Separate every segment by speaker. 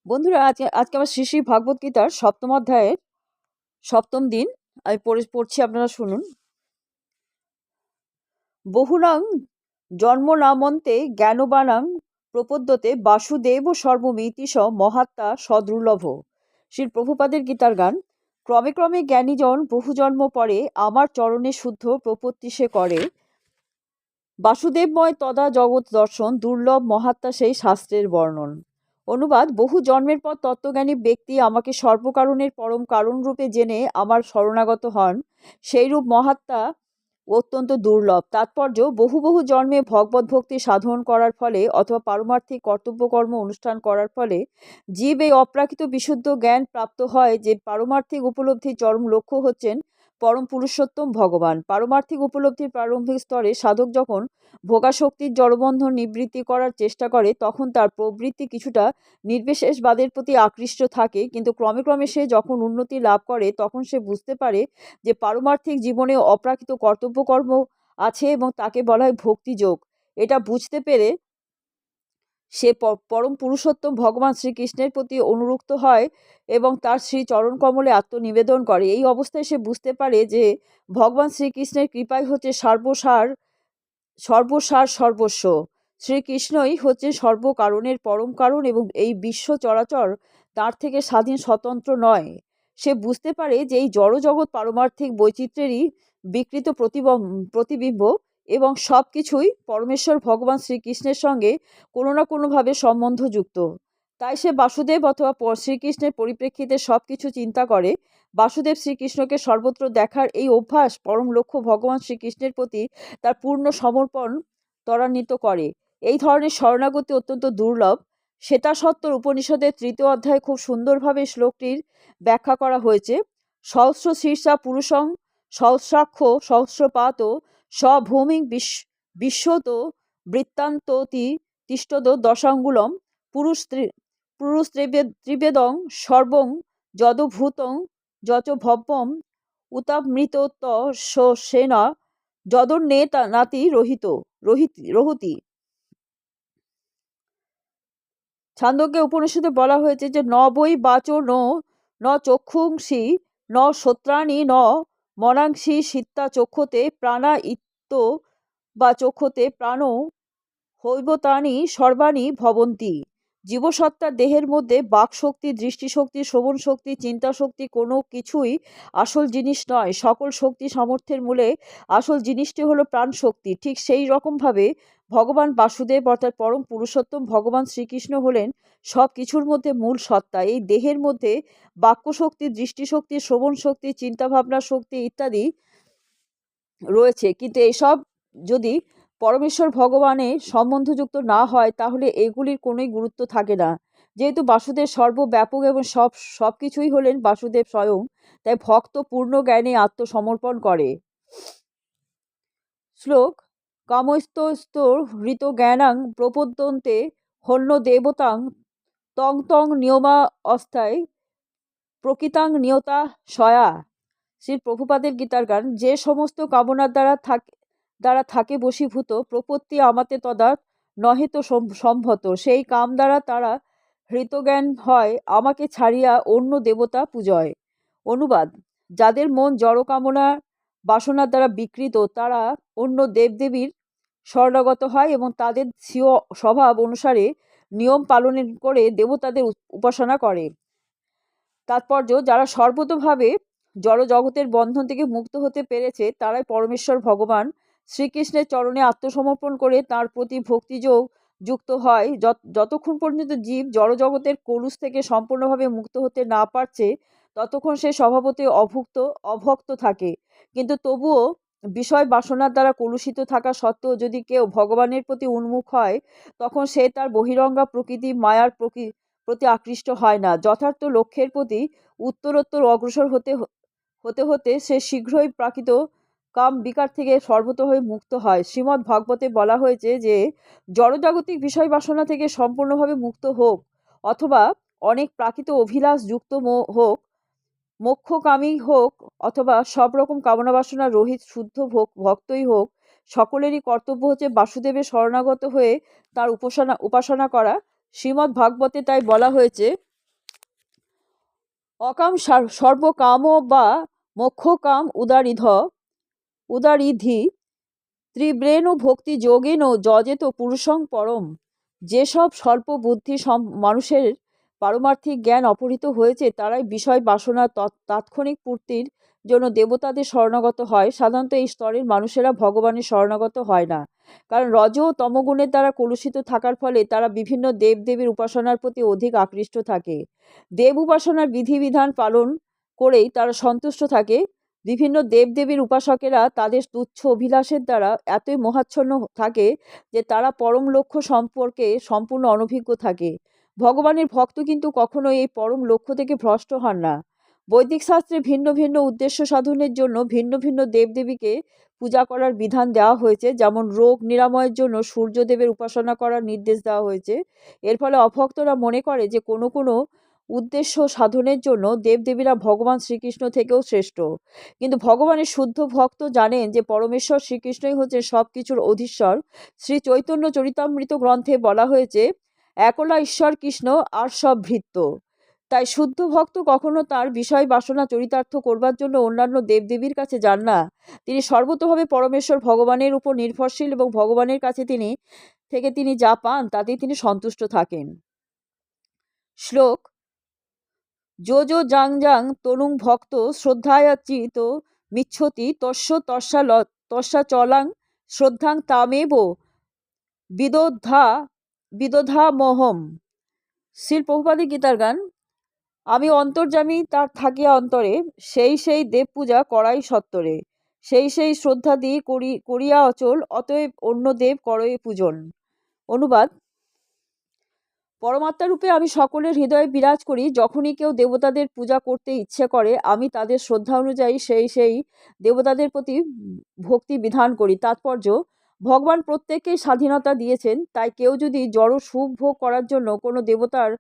Speaker 1: বন্ধুরা, আজকে আজকে আমার শ্রী শ্রী ভাগবত গীতার সপ্তম অধ্যায়ের সপ্তম দিন আমি পড়ছি, আপনারা শুনুন। বহুনাং জন্ম নামন্তে জ্ঞানবানাং প্রপদ্যতে বাসুদেব সর্বমিতি স মহাত্মা সদুর্লভ। শ্রী প্রভুপাদের গীতার গান। ক্রমে ক্রমে জ্ঞানীজন বহু জন্ম পরে আমার চরণে শুদ্ধ প্রপত্তি সে করে। বাসুদেবময় তদা জগৎ দর্শন দুর্লভ মহাত্মা সেই শাস্ত্রের বর্ণন। অনুবাদ: বহু জন্মের পর তত্ত্বজ্ঞানী ব্যক্তি আমাকে সর্বকারণের পরম কারণ রূপে জেনে আমার শরণাগত হন, সেই রূপ মহাত্মা অত্যন্ত দুর্লভ। তাৎপর্য: বহু বহু জন্মে ভগবত ভক্তি সাধন করার ফলে অথবা পারমার্থিক কর্তব্যকর্ম অনুষ্ঠান করার ফলে জীব এই অপ্রাকৃত বিশুদ্ধ জ্ঞান প্রাপ্ত হয় যে পারমার্থিক উপলব্ধির চরম লক্ষ্য হচ্ছেন পরম পুরুষোত্তম ভগবান। পারমার্থিক উপলব্ধির প্রারম্ভিক স্তরে সাধক যখন ভোগাসক্তির জড়বন্ধন নিবৃত্তি করার চেষ্টা করে তখন তার প্রবৃত্তি কিছুটা নির্বিশেষবাদের প্রতি আকৃষ্ট থাকে, কিন্তু ক্রমে ক্রমে সে যখন উন্নতি লাভ করে তখন সে বুঝতে পারে যে পারমার্থিক জীবনে অপ্রাকৃত কর্তব্যকর্ম আছে এবং তাকে বলা হয় ভক্তিযোগ। এটা বুঝতে পেরে সে পরম পুরুষোত্তম ভগবান শ্রীকৃষ্ণের প্রতি অনুরক্ত হয় এবং তার শ্রী চরণ কমলে আত্মনিবেদন করে। এই অবস্থায় সে বুঝতে পারে যে ভগবান শ্রীকৃষ্ণের কৃপাই হচ্ছে সর্বসার সর্বস্ব। শ্রীকৃষ্ণই হচ্ছে সর্বকারণের পরম কারণ এবং এই বিশ্ব চরাচর তার থেকে স্বাধীন স্বতন্ত্র নয়। সে বুঝতে পারে যে এই জড়জগৎ পারমার্থিক বৈচিত্র্যেরই বিকৃত প্রতিবিম্ব এবং সব কিছুই পরমেশ্বর ভগবান শ্রীকৃষ্ণের সঙ্গে কোনো না কোনোভাবে সম্বন্ধযুক্ত। তাই সে বাসুদেব অথবা শ্রীকৃষ্ণের পরিপ্রেক্ষিতে সব কিছু চিন্তা করে। বাসুদেব শ্রীকৃষ্ণকে সর্বত্র দেখার এই অভ্যাস পরম লক্ষ্য ভগবান শ্রীকৃষ্ণের প্রতি তার পূর্ণ সমর্পণ ত্বরান্বিত করে। এই ধরনের শরণাগতি অত্যন্ত দুর্লভ। শ্বেতাসত্তর উপনিষদের তৃতীয় অধ্যায়ে খুব সুন্দরভাবে শ্লোকটির ব্যাখ্যা করা হয়েছে। সহস্র শীর্ষা পুরুষং সহস্রাক্ষ সহস্রপাত স্বভূমি বিশ্বত বৃত্তান্ততি তিষ্ঠদ দশাঙ্গুলম পুরুষ ত্রিবেদং সর্বং যদভূতং যচ ভব্যম উতামৃতত সেনা যদন্নে নাতি রহুতি। ছান্দোগ্য উপনিষদে বলা হয়েছে যে ন বৈ বাচো ন চক্ষুংসি ন শ্রোত্রাণি ন মনাংসি সিত্তা চক্ষতে প্রাণা ইত্য বা চক্ষতে প্রাণ হৈবতানি সর্বাণি ভবন্তি। জীবসত্তার দেহের মধ্যে বাকশক্তি, দৃষ্টিশক্তি, শ্রবণ শক্তি, চিন্তা শক্তি কোনো কিছুই আসল জিনিস নয়। সকল শক্তি সামর্থ্যের মূলে আসল জিনিসটি হলো প্রাণ শক্তি। ঠিক সেই রকমভাবে ভগবান বাসুদেব অর্থাৎ পরম পুরুষোত্তম ভগবান শ্রীকৃষ্ণ হলেন সব কিছুর মধ্যে মূল সত্তা। এই দেহের মধ্যে বাক্যশক্তি, দৃষ্টিশক্তি, শ্রবণ শক্তি, চিন্তাভাবনা শক্তি ইত্যাদি রয়েছে, কিন্তু এসব যদি পরমেশ্বর ভগবানের সম্বন্ধযুক্ত না হয় তাহলে এগুলির কোনোই গুরুত্ব থাকে না। যেহেতু বাসুদেব সর্বব্যাপক এবং সব কিছুই হলেন বাসুদেব স্বয়ং, তাই ভক্ত পূর্ণ জ্ঞানে আত্মসমর্পণ করে। শ্লোক: কামস্তস্তর হৃত জ্ঞানাং প্রপদ্যন্তে হন্য দেবতাং তং তং নিয়মা অস্থায় প্রকৃতাং নিয়তা সয়া। শ্রী প্রভুপাদের গীতার গান। যে সমস্ত কামনার দ্বারা থাকে বশীভূত প্রপত্তি আমাতে তদা নহে তো সম্ভত, সেই কাম দ্বারা তারা হৃতজ্ঞান হয় আমাকে ছাড়িয়া অন্য দেবতা পূজয়। অনুবাদ: যাদের মন জড় কামনা বাসনার দ্বারা বিকৃত তারা অন্য দেবদেবীর শরণাগত হয় এবং তাদের স্বীয় স্বভাব অনুসারে নিয়ম পালন করে দেবতাদের উপাসনা করে। তাৎপর্য: যারা সর্বতোভাবে জড় জগতের বন্ধন থেকে মুক্ত হতে পেরেছে তারাই পরমেশ্বর ভগবান শ্রীকৃষ্ণের চরণে আত্মসমর্পণ করে তার প্রতি ভক্তিযোগ যুক্ত হয়। যতক্ষণ পর্যন্ত জীব জড়জগতের কলুষ থেকে সম্পূর্ণভাবে মুক্ত হতে না পারছে ততক্ষণ সে স্বভাবতই অভক্ত থাকে। কিন্তু তবুও বিষয় বাসনার দ্বারা কলুষিত থাকা সত্ত্বেও যদি কেউ ভগবানের প্রতি উন্মুখ হয় তখন সে তার বহিরঙ্গা প্রকৃতি মায়ার প্রতি আকৃষ্ট হয় না। যথার্থ লক্ষ্যের প্রতি উত্তরোত্তর অগ্রসর হতে হতে সে শীঘ্রই প্রাকৃত কাম বিকার থেকে সর্বতোভাবে মুক্ত হয়। শ্রীমদ্ ভাগবতে বলা হয়েছে যে জড়জাগতিক বিষয় বাসনা থেকে সম্পূর্ণভাবে মুক্ত হোক অথবা অনেক প্রাকৃত অভিলাষ যুক্ত হোক, মোক্ষকামী হোক অথবা সব রকম কামনা বাসনা রহিত শুদ্ধ ভক্তই হোক, সকলেরই কর্তব্য হচ্ছে বাসুদেবের শরণাগত হয়ে তার উপাসনা করা। শ্রীমদ্ ভাগবতে তাই বলা হয়েছে অকাম সর্বকাম বা মোক্ষকাম উদারিধি ত্রিব্রেণ ভক্তি যোগেন যজেত পুরুষং পরম। যেসব স্বল্প বুদ্ধি মানুষের পারমার্থিক জ্ঞান অপহৃত হয়েছে তারাই বিষয় বাসনা তাৎক্ষণিক পূর্তির জন্য দেবতাদের শরণাগত হয়। সাধারণত এই স্তরের মানুষেরা ভগবানের শরণাগত হয় না, কারণ রজ ও তমগুণের দ্বারা কলুষিত থাকার ফলে তারা বিভিন্ন দেবদেবীর উপাসনার প্রতি অধিক আকৃষ্ট থাকে। দেব উপাসনার বিধিবিধান পালন করেই তারা সন্তুষ্ট থাকে। বিভিন্ন দেবদেবীর উপাসকেরা তাদের তুচ্ছ অভিলাষের দ্বারা এতই মোহাচ্ছন্ন থাকে যে তারা পরম লক্ষ্য সম্পর্কে সম্পূর্ণ অনভিজ্ঞ থাকে। ভগবানের ভক্ত কিন্তু কখনো এই পরম লক্ষ্য থেকে ভ্রষ্ট হন না। বৈদিক শাস্ত্রে ভিন্ন ভিন্ন উদ্দেশ্য সাধনের জন্য ভিন্ন ভিন্ন দেবদেবীকে পূজা করার বিধান দেওয়া হয়েছে। যেমন রোগ নিরাময়ের জন্য সূর্যদেবের উপাসনা করার নির্দেশ দেওয়া হয়েছে। এর ফলে অভক্তরা মনে করে যে কোনো কোনো উদ্দেশ্য সাধনের জন্য দেবদেবীরা ভগবান শ্রীকৃষ্ণ থেকেও শ্রেষ্ঠ। কিন্তু ভগবানের শুদ্ধ ভক্ত জানেন যে পরমেশ্বর শ্রীকৃষ্ণই হচ্ছে সব কিছুর অধীশ্বর। শ্রী চৈতন্য চরিতামৃত গ্রন্থে বলা হয়েছে, একলা ঈশ্বর কৃষ্ণ আর সব ভৃত্য। তাই শুদ্ধ ভক্ত কখনো তার বিষয় বাসনা চরিতার্থ করবার জন্য অন্যান্য দেবদেবীর কাছে যান না। তিনি সর্বতোভাবে পরমেশ্বর ভগবানের উপর নির্ভরশীল এবং ভগবানের কাছে তিনি যা পান তাতেই তিনি সন্তুষ্ট থাকেন। শ্লোক: যো যো জাং জাং তনুং ভক্ত শ্রদ্ধায়া চিত মিচ্ছতি তস্যা চলাং শ্রদ্ধাং তামেব বিদধামহম। শ্রীল প্রভুপাদের গীতার গান। আমি অন্তর্যামী তার থাকিয়া অন্তরে, সেই সেই দেব পূজা করাই সত্তরে, সেই সেই শ্রদ্ধা দিয়ে করিয়া অচল, অতএব অন্য দেব করয়ে পূজন। অনুবাদ: পরমাত্মা রূপে আমি সকলের হৃদয়ে বিরাজ করি। যখনই কেউ দেবতাদের পূজা করতে ইচ্ছে করে আমি তাদের শ্রদ্ধা অনুযায়ী সেই দেবতাদের প্রতি ভক্তি বিধান করি। তাৎপর্য: ভগবান প্রত্যেককেই স্বাধীনতা দিয়েছেন, তাই কেউ যদি জড় সুখ ভোগ করার জন্য কোনো দেবতার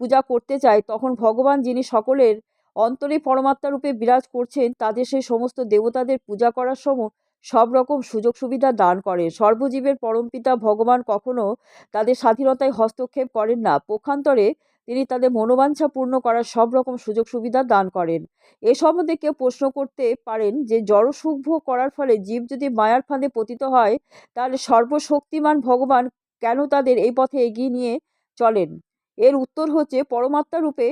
Speaker 1: পূজা করতে চায় তখন ভগবান, যিনি সকলের অন্তরে পরমাত্মা রূপে বিরাজ করছেন, তাদের সেই সমস্ত দেবতাদের পূজা করার সময় সব রকম সুযোগ সুবিধা দান করেন। সর্বজীবের পরমপিতা ভগবান কখনো তাদের স্বাধীনতায় হস্তক্ষেপ করেন না, পক্ষান্তরে তিনি তাদের মনোবাঞ্ছা পূর্ণ করার সব রকম সুযোগ সুবিধা দান করেন। এ সম্বন্ধে কেউ প্রশ্ন করতে পারেন যে জড় সুখ ভোগ করার ফলে জীব যদি মায়ার ফাঁদে পতিত হয় তাহলে সর্বশক্তিমান ভগবান কেন তাদের এই পথে এগিয়ে নিয়ে চলেন? এর উত্তর হচ্ছে, পরমাত্মা রূপে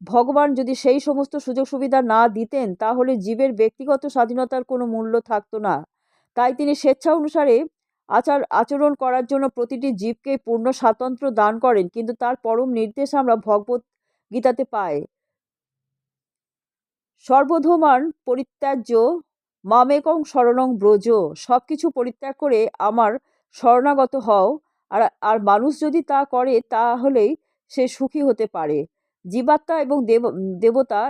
Speaker 1: ভগবান যদি সেই সমস্ত সুযোগ সুবিধা না দিতেন তাহলে জীবের ব্যক্তিগত স্বাধীনতার কোনো মূল্য থাকতো না। তাই তিনি স্বেচ্ছা অনুসারে আচরণ করার জন্য প্রতিটি জীবকে পূর্ণ স্বাতন্ত্র্য দান করেন। কিন্তু তার পরম নির্দেশ আমরা ভগবত গীতাতে পাই, সর্বধর্মান পরিত্যাজ্য মামেকং শরণং ব্রজ। সব কিছু পরিত্যাগ করে আমার শরণাগত হও। আর মানুষ যদি তা করে তাহলেই সে সুখী হতে পারে। জীবাত্মা এবং দেবতা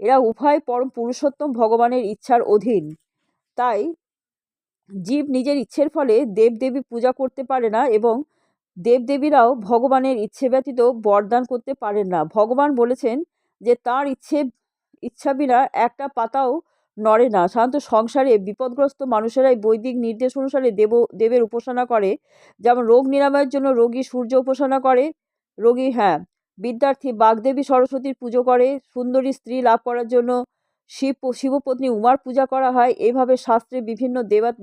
Speaker 1: এরা উভয় পরম পুরুষোত্তম ভগবানের ইচ্ছার অধীন। তাই জীব নিজের ইচ্ছের ফলে দেবদেবী পূজা করতে পারে না এবং দেবদেবীরাও ভগবানের ইচ্ছে ব্যতীত বরদান করতে পারেন না। ভগবান বলেছেন যে তার ইচ্ছা বিনা একটা পাতাও নড়ে না। সাধারণত সংসারে বিপদগ্রস্ত মানুষেরাই বৈদিক নির্দেশ অনুসারে দেবের উপাসনা করে। যেমন রোগ নিরাময়ের জন্য রোগী সূর্য উপাসনা করে, বিদ্যার্থী বাগদেবী সরস্বতীর পুজো করে, সুন্দরী স্ত্রী লাভ করার জন্য শিবপত্নী উমার পূজা করা হয়। এইভাবে শাস্ত্রে বিভিন্ন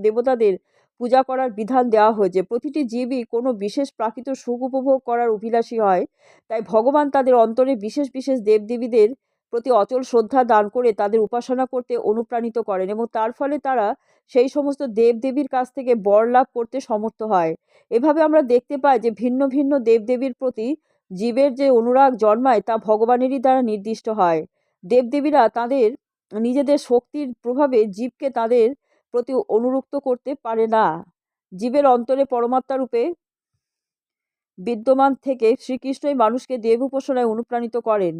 Speaker 1: দেবতাদের পূজা করার বিধান দেওয়া হয়েছে। প্রতিটি জীবই কোনো বিশেষ প্রাকৃত সুখ উপভোগ করার অভিলাষী হয়। তাই ভগবান তাদের অন্তরে বিশেষ বিশেষ দেবদেবীদের প্রতি অচল শ্রদ্ধা দান করে তাদের উপাসনা করতে অনুপ্রাণিত করেন এবং তার ফলে তারা সেই সমস্ত দেবদেবীর কাছ থেকে বর লাভ করতে সমর্থ হয়। এভাবে আমরা দেখতে পাই যে ভিন্ন ভিন্ন দেবদেবীর প্রতি জীবের যে অনুরাগ জন্মায় তা ভগবানেরই দ্বারা নির্দিষ্ট হয়। দেবদেবীরা তাদের নিজেদের শক্তির প্রভাবে জীবকে তাদের প্রতি অনুরক্ত করতে পারে না। জীবের অন্তরে পরমাত্মা রূপে বিদ্যমান থেকে শ্রীকৃষ্ণই মানুষকে দেব উপাসনায় অনুপ্রাণিত করেন।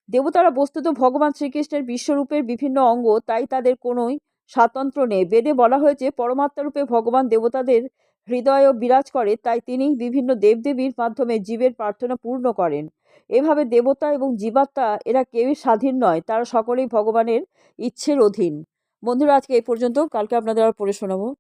Speaker 1: দেবতারা বস্তুত ভগবান শ্রীকৃষ্ণের বিশ্বরূপের বিভিন্ন অঙ্গ, তাই তাদের কোনোই স্বাতন্ত্র্য নেই। বেদে বলা হয়েছে পরমাত্মা রূপে ভগবান দেবতাদের হৃদয়েও বিরাজ করে, তাই তিনি বিভিন্ন দেবদেবীর মাধ্যমে জীবের প্রার্থনা পূর্ণ করেন। এভাবে দেবতা এবং জীবাত্মা এরা কেউই স্বাধীন নয়, তারা সকলেই ভগবানের ইচ্ছের অধীন। বন্ধুরা, আজকে এই পর্যন্ত। কালকে আপনাদের আর পড়ে শোনাবো।